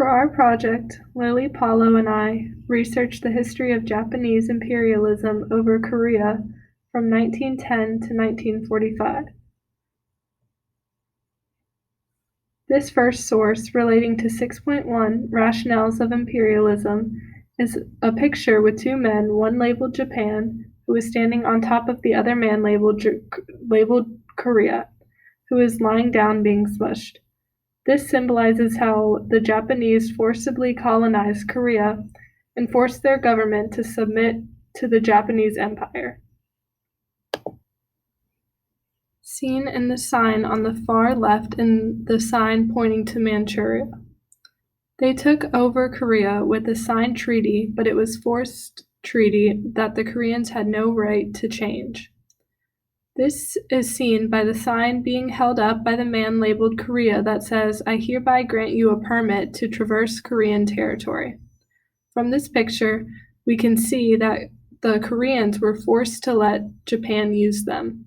For our project, Lily, Paulo, and I researched the history of Japanese imperialism over Korea from 1910 to 1945. This first source, relating to 6.1 Rationales of Imperialism, is a picture with two men, one labeled Japan, who is standing on top of the other man labeled Korea, who is lying down being smushed. This symbolizes how the Japanese forcibly colonized Korea and forced their government to submit to the Japanese Empire. Seen in the sign on the far left and the sign pointing to Manchuria. They took over Korea with a signed treaty, but it was forced treaty that the Koreans had no right to change. This is seen by the sign being held up by the man labeled Korea that says, "I hereby grant you a permit to traverse Korean territory." From this picture, we can see that the Koreans were forced to let Japan use them.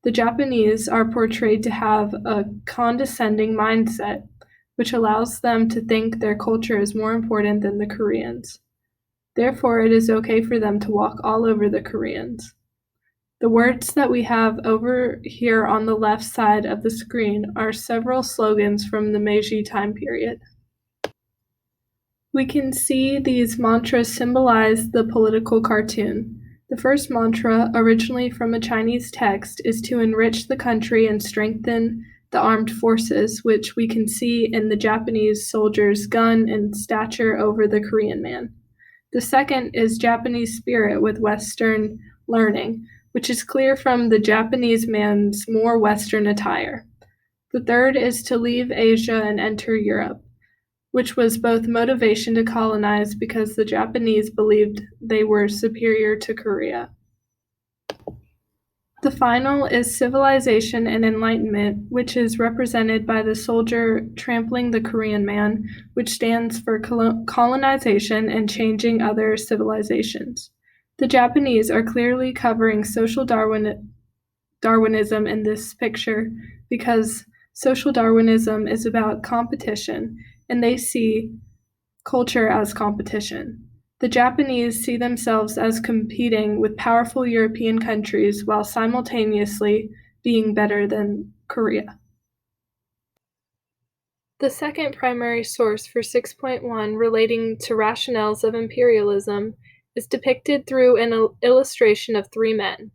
The Japanese are portrayed to have a condescending mindset, which allows them to think their culture is more important than the Koreans. Therefore, it is okay for them to walk all over the Koreans. The words that we have over here on the left side of the screen are several slogans from the Meiji time period. We can see these mantras symbolize the political cartoon. The first mantra, originally from a Chinese text, is to enrich the country and strengthen the armed forces, which we can see in the Japanese soldier's gun and stature over the Korean man. The second is Japanese spirit with Western learning, which is clear from the Japanese man's more Western attire. The third is to leave Asia and enter Europe, which was both motivation to colonize because the Japanese believed they were superior to Korea. The final is civilization and enlightenment, which is represented by the soldier trampling the Korean man, which stands for colonization and changing other civilizations. The Japanese are clearly covering social Darwinism in this picture because social Darwinism is about competition, and they see culture as competition. The Japanese see themselves as competing with powerful European countries while simultaneously being better than Korea. The second primary source for 6.1 relating to rationales of imperialism is depicted through an illustration of three men.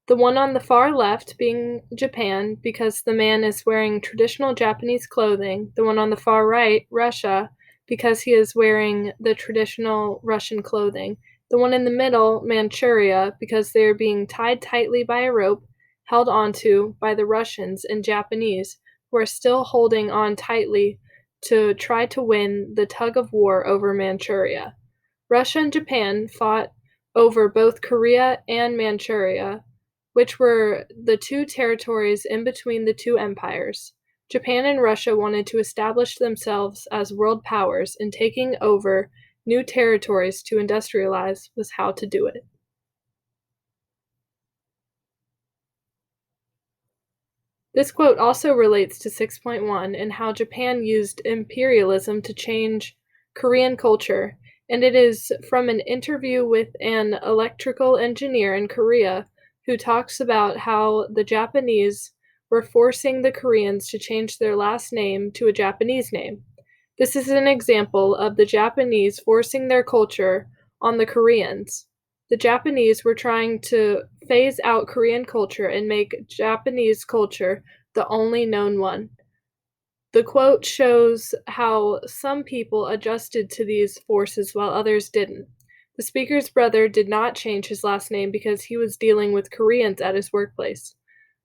The one on the far left being Japan, because the man is wearing traditional Japanese clothing, the one on the far right, Russia, because he is wearing the traditional Russian clothing, the one in the middle, Manchuria, because they are being tied tightly by a rope held onto by the Russians and Japanese, who are still holding on tightly to try to win the tug of war over Manchuria. Russia and Japan fought over both Korea and Manchuria, which were the two territories in between the two empires. Japan and Russia wanted to establish themselves as world powers, and taking over new territories to industrialize was how to do it. This quote also relates to 6.1 and how Japan used imperialism to change Korean culture, and it is from an interview with an electrical engineer in Korea who talks about how the Japanese were forcing the Koreans to change their last name to a Japanese name. This is an example of the Japanese forcing their culture on the Koreans. The Japanese were trying to phase out Korean culture and make Japanese culture the only known one. The quote shows how some people adjusted to these forces while others didn't. The speaker's brother did not change his last name because he was dealing with Koreans at his workplace.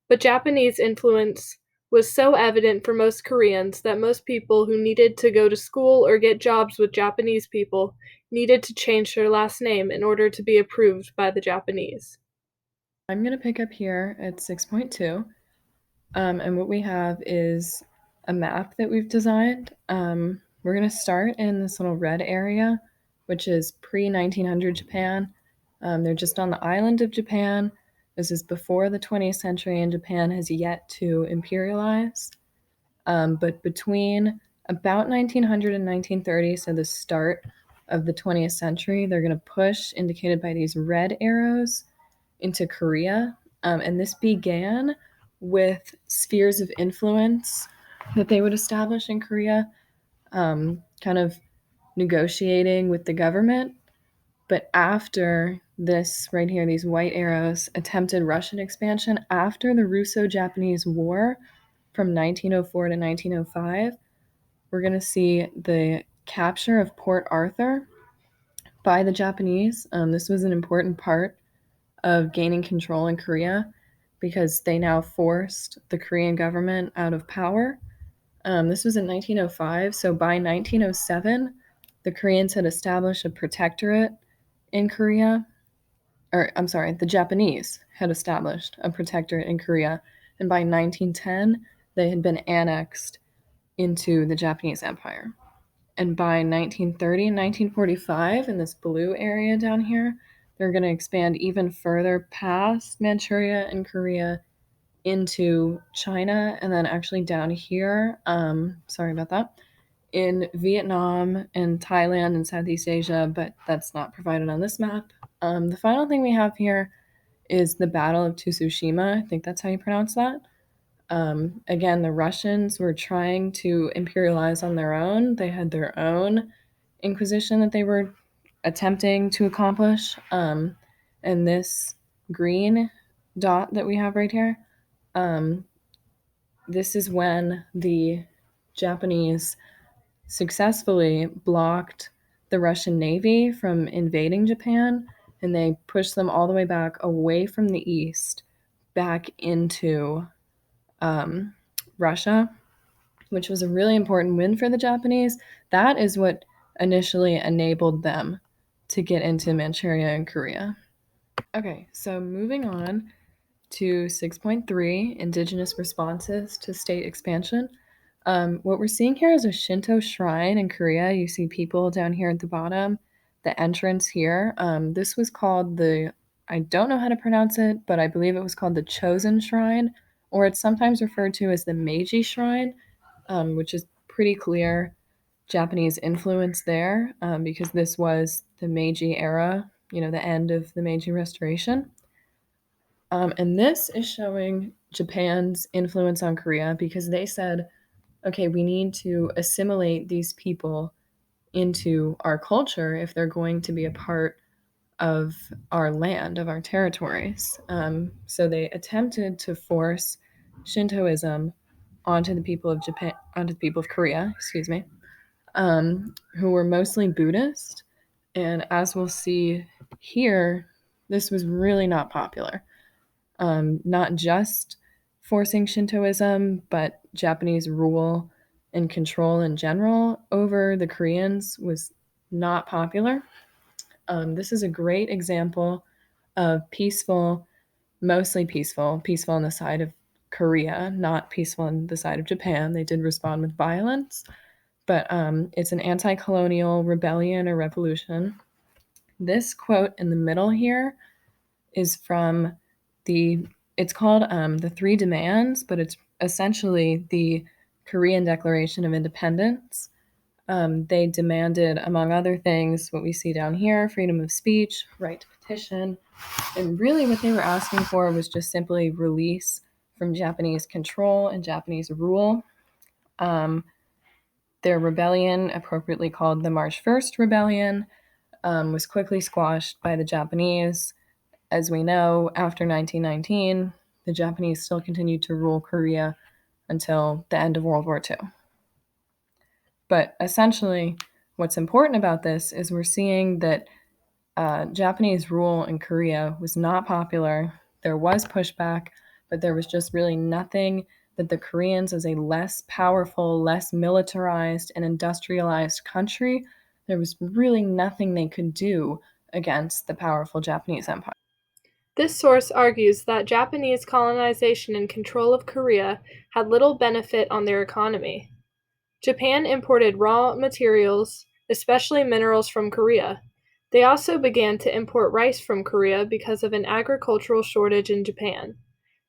But Japanese influence was so evident for most Koreans that most people who needed to go to school or get jobs with Japanese people needed to change their last name in order to be approved by the Japanese. I'm going to pick up here at 6.2, and what we have is a map that we've designed. We're going to start in this little red area, which is pre-1900 Japan. They're just on the island of Japan. This is before the 20th century, and Japan has yet to imperialize. But between About 1900 and 1930, so the start of the 20th century, they're going to push, indicated by these red arrows, into Korea. And this began with spheres of influence that they would establish in Korea, kind of negotiating with the government. But after this, right here, these white arrows, attempted Russian expansion after the Russo Japanese War from 1904 to 1905, we're going to see the capture of Port Arthur by the Japanese. This was an important part of gaining control in Korea because they now forced the Korean government out of power. This was in 1905, so by 1907, the Koreans had established a protectorate in Korea, or I'm sorry, the Japanese had established a protectorate in Korea, and by 1910, they had been annexed into the Japanese Empire. And by 1930 and 1945, in this blue area down here, they're going to expand even further past Manchuria and Korea into China, and then actually down here, sorry about that, in Vietnam and Thailand and Southeast Asia, but that's not provided on this map. The final thing we have here is the Battle of Tsushima. I think that's how you pronounce that. Again, the Russians were trying to imperialize on their own. They had their own inquisition that they were attempting to accomplish. And this green dot that we have right here, um, this is when the Japanese successfully blocked the Russian Navy from invading Japan, and they pushed them all the way back away from the east, back into Russia, which was a really important win for the Japanese. That is what initially enabled them to get into Manchuria and Korea. Okay, so moving on to 6.3, Indigenous Responses to State Expansion. What we're seeing here is a Shinto shrine in Korea. You see people down here at the bottom, the entrance here. This was called I don't know how to pronounce it, but I believe it was called the Chosen Shrine, or it's sometimes referred to as the Meiji Shrine, which is pretty clear Japanese influence there, because this was the Meiji era, the end of the Meiji Restoration. And this is showing Japan's influence on Korea because they said, okay, we need to assimilate these people into our culture if they're going to be a part of our land, of our territories. So they attempted to force Shintoism onto the people of Japan, onto the people of Korea, excuse me, who were mostly Buddhist. And as we'll see here, this was really not popular. Not just forcing Shintoism, but Japanese rule and control in general over the Koreans was not popular. This is a great example of peaceful, mostly peaceful on the side of Korea, not peaceful on the side of Japan. They did respond with violence, but it's an anti-colonial rebellion or revolution. This quote in the middle here is from it's called the Three Demands, but it's essentially the Korean Declaration of Independence. They demanded, among other things, what we see down here, freedom of speech, right to petition, and really what they were asking for was just simply release from Japanese control and Japanese rule. Their rebellion, appropriately called the March 1st Rebellion, was quickly squashed by the Japanese. As we know, after 1919, the Japanese still continued to rule Korea until the end of World War II. But essentially, what's important about this is we're seeing that Japanese rule in Korea was not popular. There was pushback, but there was just really nothing that the Koreans, as a less powerful, less militarized, and industrialized country, there was really nothing they could do against the powerful Japanese empire. This source argues that Japanese colonization and control of Korea had little benefit on their economy. Japan imported raw materials, especially minerals, from Korea. They also began to import rice from Korea because of an agricultural shortage in Japan.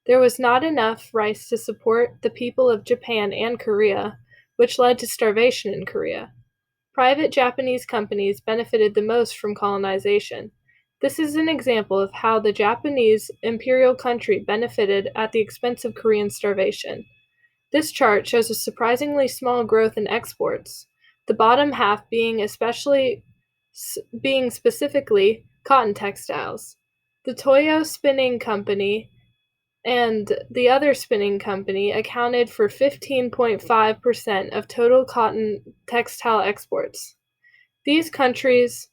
There was not enough rice to support the people of Japan and Korea, which led to starvation in Korea. Private Japanese companies benefited the most from colonization. This is an example of how the Japanese imperial country benefited at the expense of Korean starvation. This chart shows a surprisingly small growth in exports, the bottom half being specifically cotton textiles. The Toyo Spinning Company and the other spinning company accounted for 15.5% of total cotton textile exports. These countries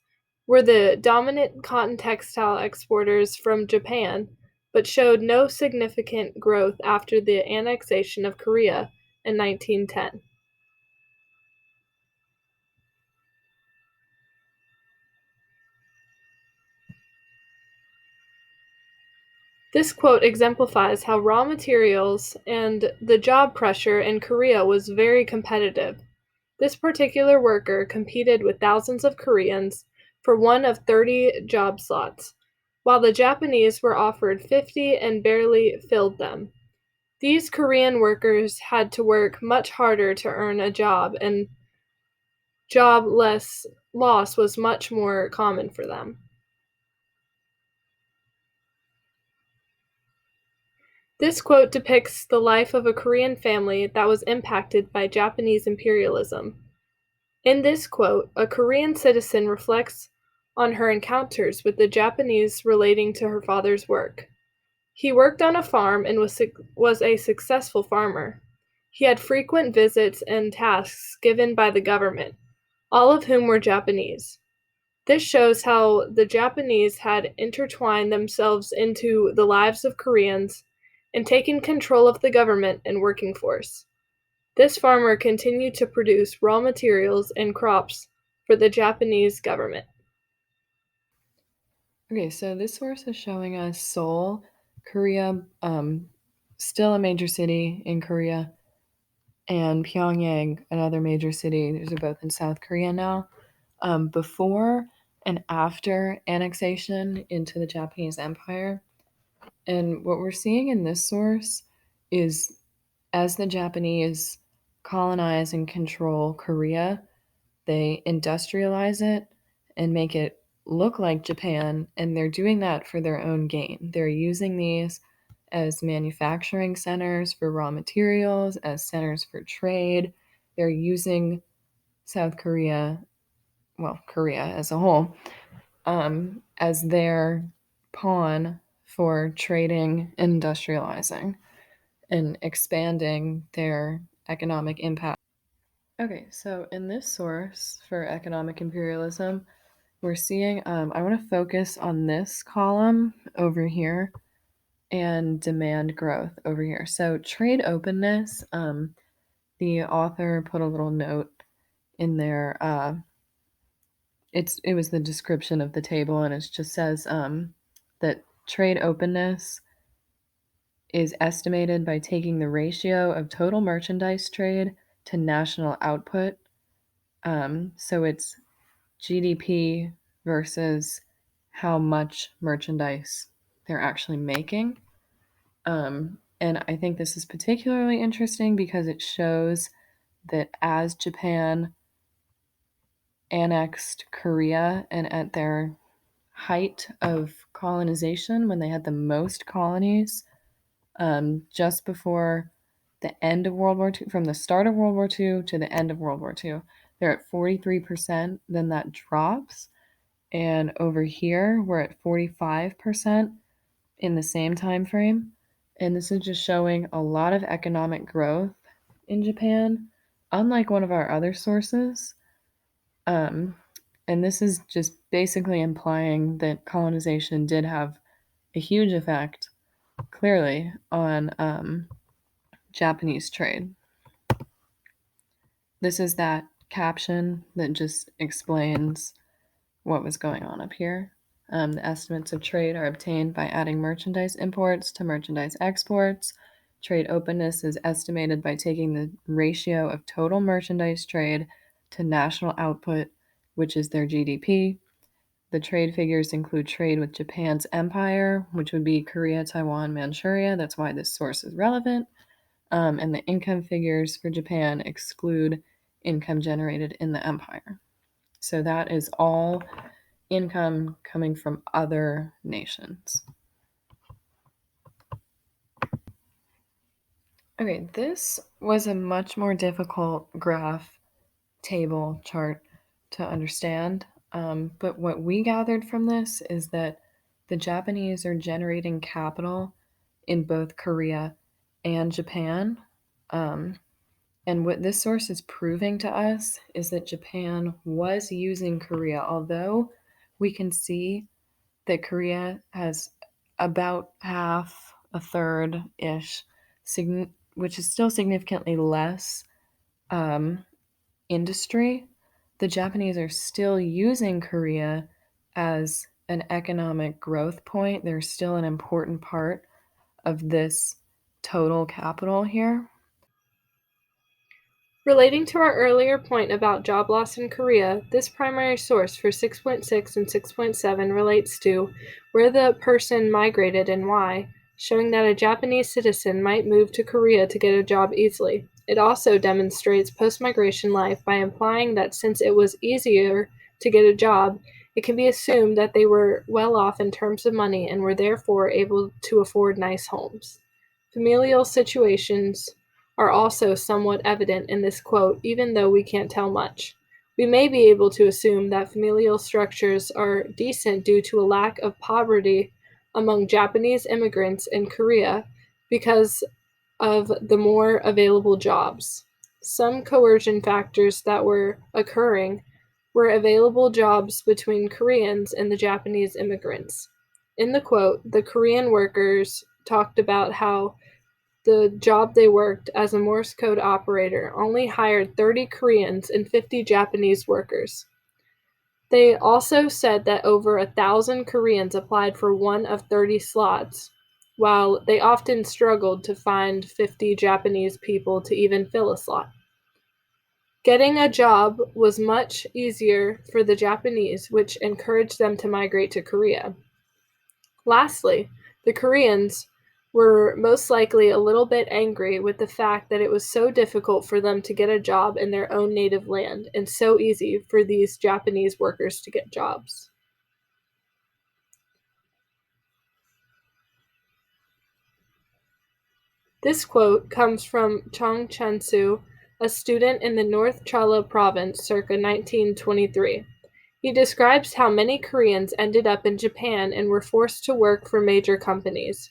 were the dominant cotton textile exporters from Japan, but showed no significant growth after the annexation of Korea in 1910. This quote exemplifies how raw materials and the job pressure in Korea was very competitive. This particular worker competed with thousands of Koreans for one of 30 job slots, while the Japanese were offered 50 and barely filled them. These Korean workers had to work much harder to earn a job, and jobless loss was much more common for them. This quote depicts the life of a Korean family that was impacted by Japanese imperialism. In this quote, a Korean citizen reflects on her encounters with the Japanese relating to her father's work. He worked on a farm and was a successful farmer. He had frequent visits and tasks given by the government, all of whom were Japanese. This shows how the Japanese had intertwined themselves into the lives of Koreans and taken control of the government and working force. This farmer continued to produce raw materials and crops for the Japanese government. Okay, so this source is showing us Seoul, Korea, still a major city in Korea, and Pyongyang, another major city. These are both in South Korea now. Before and after annexation into the Japanese Empire. And what we're seeing in this source is as the Japanese colonize and control Korea, they industrialize it and make it look like Japan, and they're doing that for their own gain. They're using these as manufacturing centers for raw materials, as centers for trade. They're using South Korea, well, Korea as a whole, as their pawn for trading, industrializing, and expanding their economic impact. Okay, so in this source for economic imperialism, we're seeing, I want to focus on this column over here and demand growth over here. So trade openness, the author put a little note in there. It was the description of the table, and it just says that trade openness is estimated by taking the ratio of total merchandise trade to national output. So it's GDP versus how much merchandise they're actually making. And I think this is particularly interesting because it shows that as Japan annexed Korea and at their height of colonization, when they had the most colonies, just before the end of World War II, from the start of World War II to the end of World War II, they're at 43%, then that drops. And over here, we're at 45% in the same time frame. And this is just showing a lot of economic growth in Japan, unlike one of our other sources. Um, and this is just basically implying that colonization did have a huge effect, clearly, on Japanese trade. This is that caption that just explains what was going on up here. The estimates of trade are obtained by adding merchandise imports to merchandise exports. Trade openness is estimated by taking the ratio of total merchandise trade to national output, which is their GDP. The trade figures include trade with Japan's empire, which would be Korea, Taiwan, Manchuria. That's why this source is relevant. And the income figures for Japan exclude income generated in the empire. So that is all income coming from other nations. Okay, this was a much more difficult graph, table, chart to understand. But what we gathered from this is that the Japanese are generating capital in both Korea and Japan. And what this source is proving to us is that Japan was using Korea, although we can see that Korea has about half, a third ish, which is still significantly less industry. The Japanese are still using Korea as an economic growth point. They're still an important part of this total capital here. Relating to our earlier point about job loss in Korea, this primary source for 6.6 and 6.7 relates to where the person migrated and why, showing that a Japanese citizen might move to Korea to get a job easily. It also demonstrates post-migration life by implying that since it was easier to get a job, it can be assumed that they were well off in terms of money and were therefore able to afford nice homes. Familial situations are also somewhat evident in this quote, even though we can't tell much. We may be able to assume that familial structures are decent due to a lack of poverty among Japanese immigrants in Korea because of the more available jobs. Some coercion factors that were occurring were available jobs between Koreans and the Japanese immigrants. In the quote, the Korean workers talked about how the job they worked as a Morse code operator only hired 30 Koreans and 50 Japanese workers. They also said that over 1,000 Koreans applied for one of 30 slots, while they often struggled to find 50 Japanese people to even fill a slot. Getting a job was much easier for the Japanese, which encouraged them to migrate to Korea. Lastly, the Koreans were most likely a little bit angry with the fact that it was so difficult for them to get a job in their own native land and so easy for these Japanese workers to get jobs. This quote comes from Chong Chen-su, a student in the North Cholla province circa 1923. He describes how many Koreans ended up in Japan and were forced to work for major companies.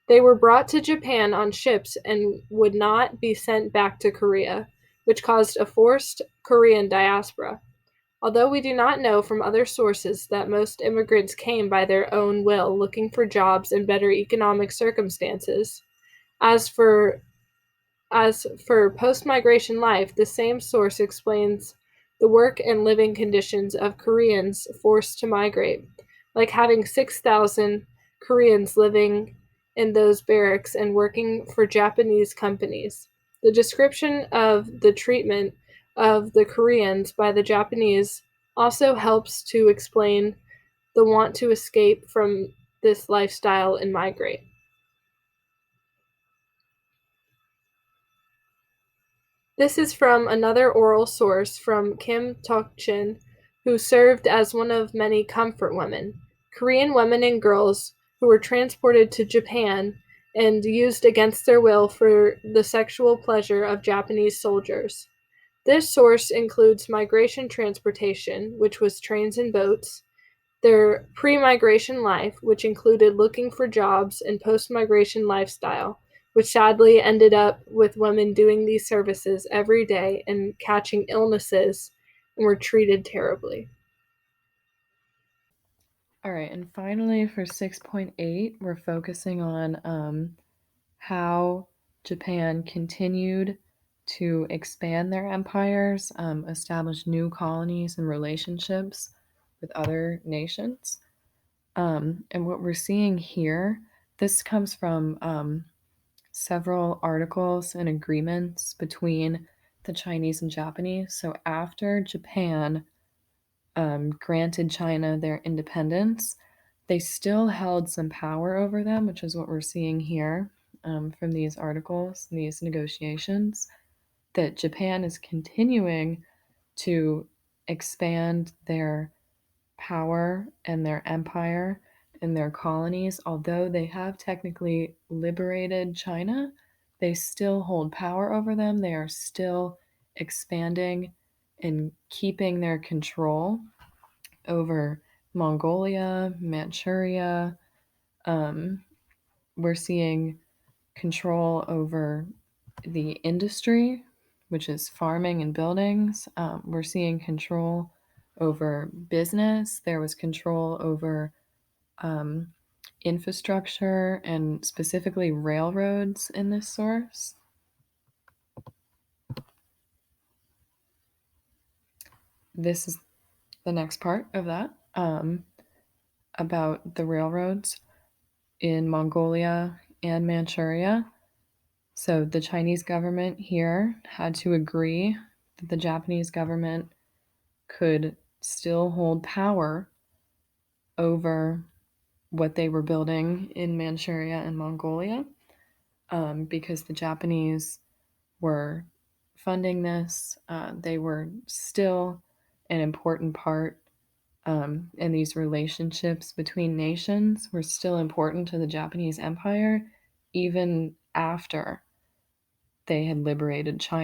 They were brought to Japan on ships and would not be sent back to Korea, which caused a forced Korean diaspora. Although we do not know from other sources that most immigrants came by their own will looking for jobs and better economic circumstances, as for as for post-migration life, the same source explains the work and living conditions of Koreans forced to migrate, like having 6,000 Koreans living in those barracks and working for Japanese companies. The description of the treatment of the Koreans by the Japanese also helps to explain the want to escape from this lifestyle and migrate. This is from another oral source from Kim Tok-chin, who served as one of many comfort women, Korean women and girls who were transported to Japan and used against their will for the sexual pleasure of Japanese soldiers. This source includes migration transportation, which was trains and boats, their pre-migration life, which included looking for jobs, and post-migration lifestyle, which sadly ended up with women doing these services every day and catching illnesses and were treated terribly. All right, and finally for 6.8, we're focusing on how Japan continued to expand their empires, establish new colonies and relationships with other nations. And what we're seeing here, this comes from several articles and agreements between the Chinese and Japanese. So after Japan granted China their independence, they still held some power over them, which is what we're seeing here. from these articles and these negotiations that Japan is continuing to expand their power and their empire and their colonies. Although they have technically liberated China, they still hold power over them. They are still expanding and keeping their control over Mongolia, Manchuria. We're seeing control over the industry, which is farming and buildings. We're seeing control over business. There was control over infrastructure and specifically railroads in this source. This is the next part of that about the railroads in Mongolia and Manchuria. So the Chinese government here had to agree that the Japanese government could still hold power over what they were building in Manchuria and Mongolia, because the Japanese were funding this. They were still an important part, and these relationships between nations were still important to the Japanese Empire, even after they had liberated China.